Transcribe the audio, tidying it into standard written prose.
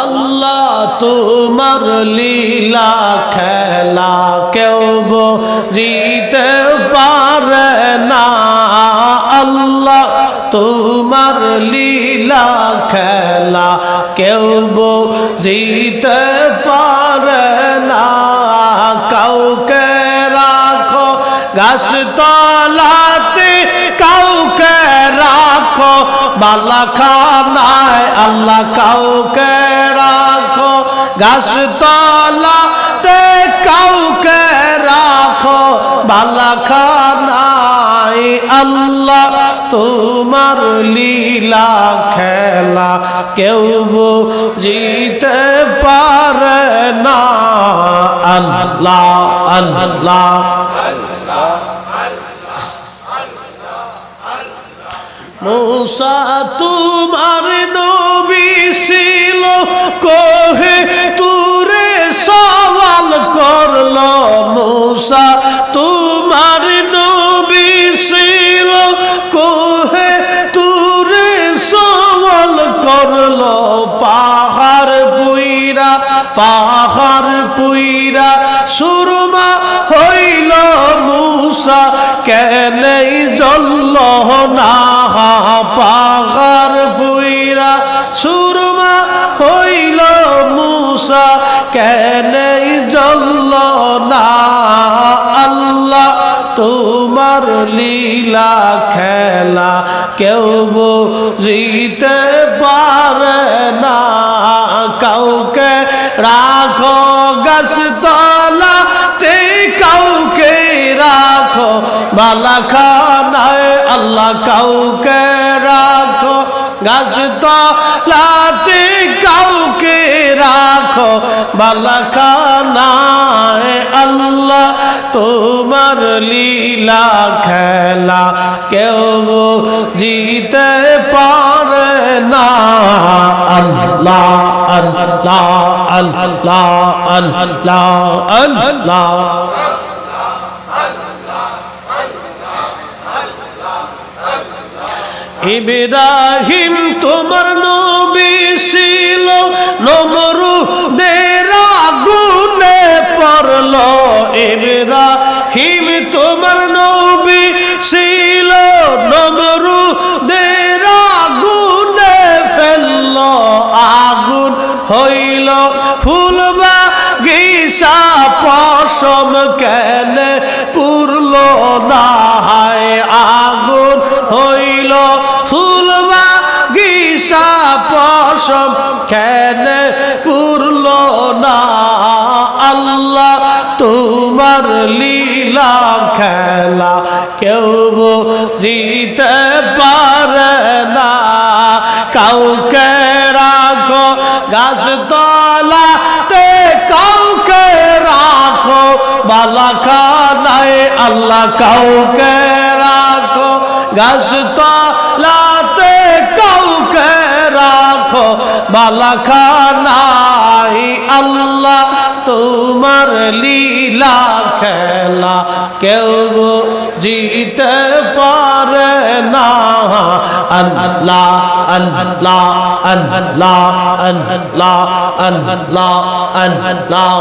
আল্লাহ তোমার লীলা খেলা কেউ বুঝিতে পারে না। আল্লাহ তোমার লীলা খেলা কেউ বুঝিতে পারে না। কাউকে রাখো গাছতলাতে, কাউকে রাখো বালাখানায়। আল্লাহ কাউকে রাখো গাছতলাতে, কাউকে রাখো বালাখানায়। আল্লাহ তোমার লীলা খেলা কেউ বুঝিতে পারে না। আল্লাহ আল্লাহ মূসা তোমার নবী ছিল, কোহে তুরে সওয়াল করলো। মূসা তোমার নবী ছিল, কোহে তুরে সওয়াল করলো। পাহাড় পুইরা সুরমা হইল মূসা, কেনেই জ্বলল না। পাহাড় পুইরা সুরমা হইল মূসা, কেনেই জ্বলল না। আল্লাহ তোমার লীলা খেলা কেউ বুঝিতে পারে না। কাউকে রাখো গাছতলাতে, কাউকে রাখো বালাখানায়। আল্লাহ কাউকে রাখো গাছতলাতে, কাউকে রাখো বালাখানায়। আল্লাহ তোমার লীলা খেলা কেউ বুঝিতে পারে না। আল্লাহ আল্লাহ আল্লাহ আল্লাহ আল্লাহ ইব্রাহিম তোমার নবী ছিল, নমরুদের আগুনে পড়লো। ইব্রাহিম তোমার নবী ছিল, নমরুদের আগুনে ফেললো। আগুন হইল ফুল বাগিচা, পশম কেনে পুরলো না। আগুন হইল ফুল বাগিচা, পশম কেনে পুরলো না। আল্লাহ তোমার লীলা খেলা কেউ বুঝিতে পারে না। কাউকে রাখো গাছতলাতে, কাউকে রাখো বালাখানায়। আল্লাহ কাউকে রাখো গাছতলাতে, কাউকে রাখো বালাখানায়। আল্লাহ তোমার লীলা খেলা কেউ বুঝিতে পারে না। আল্লাহ আল্লাহ আল্লাহ আল্লাহ আল্লাহ আল্লাহ।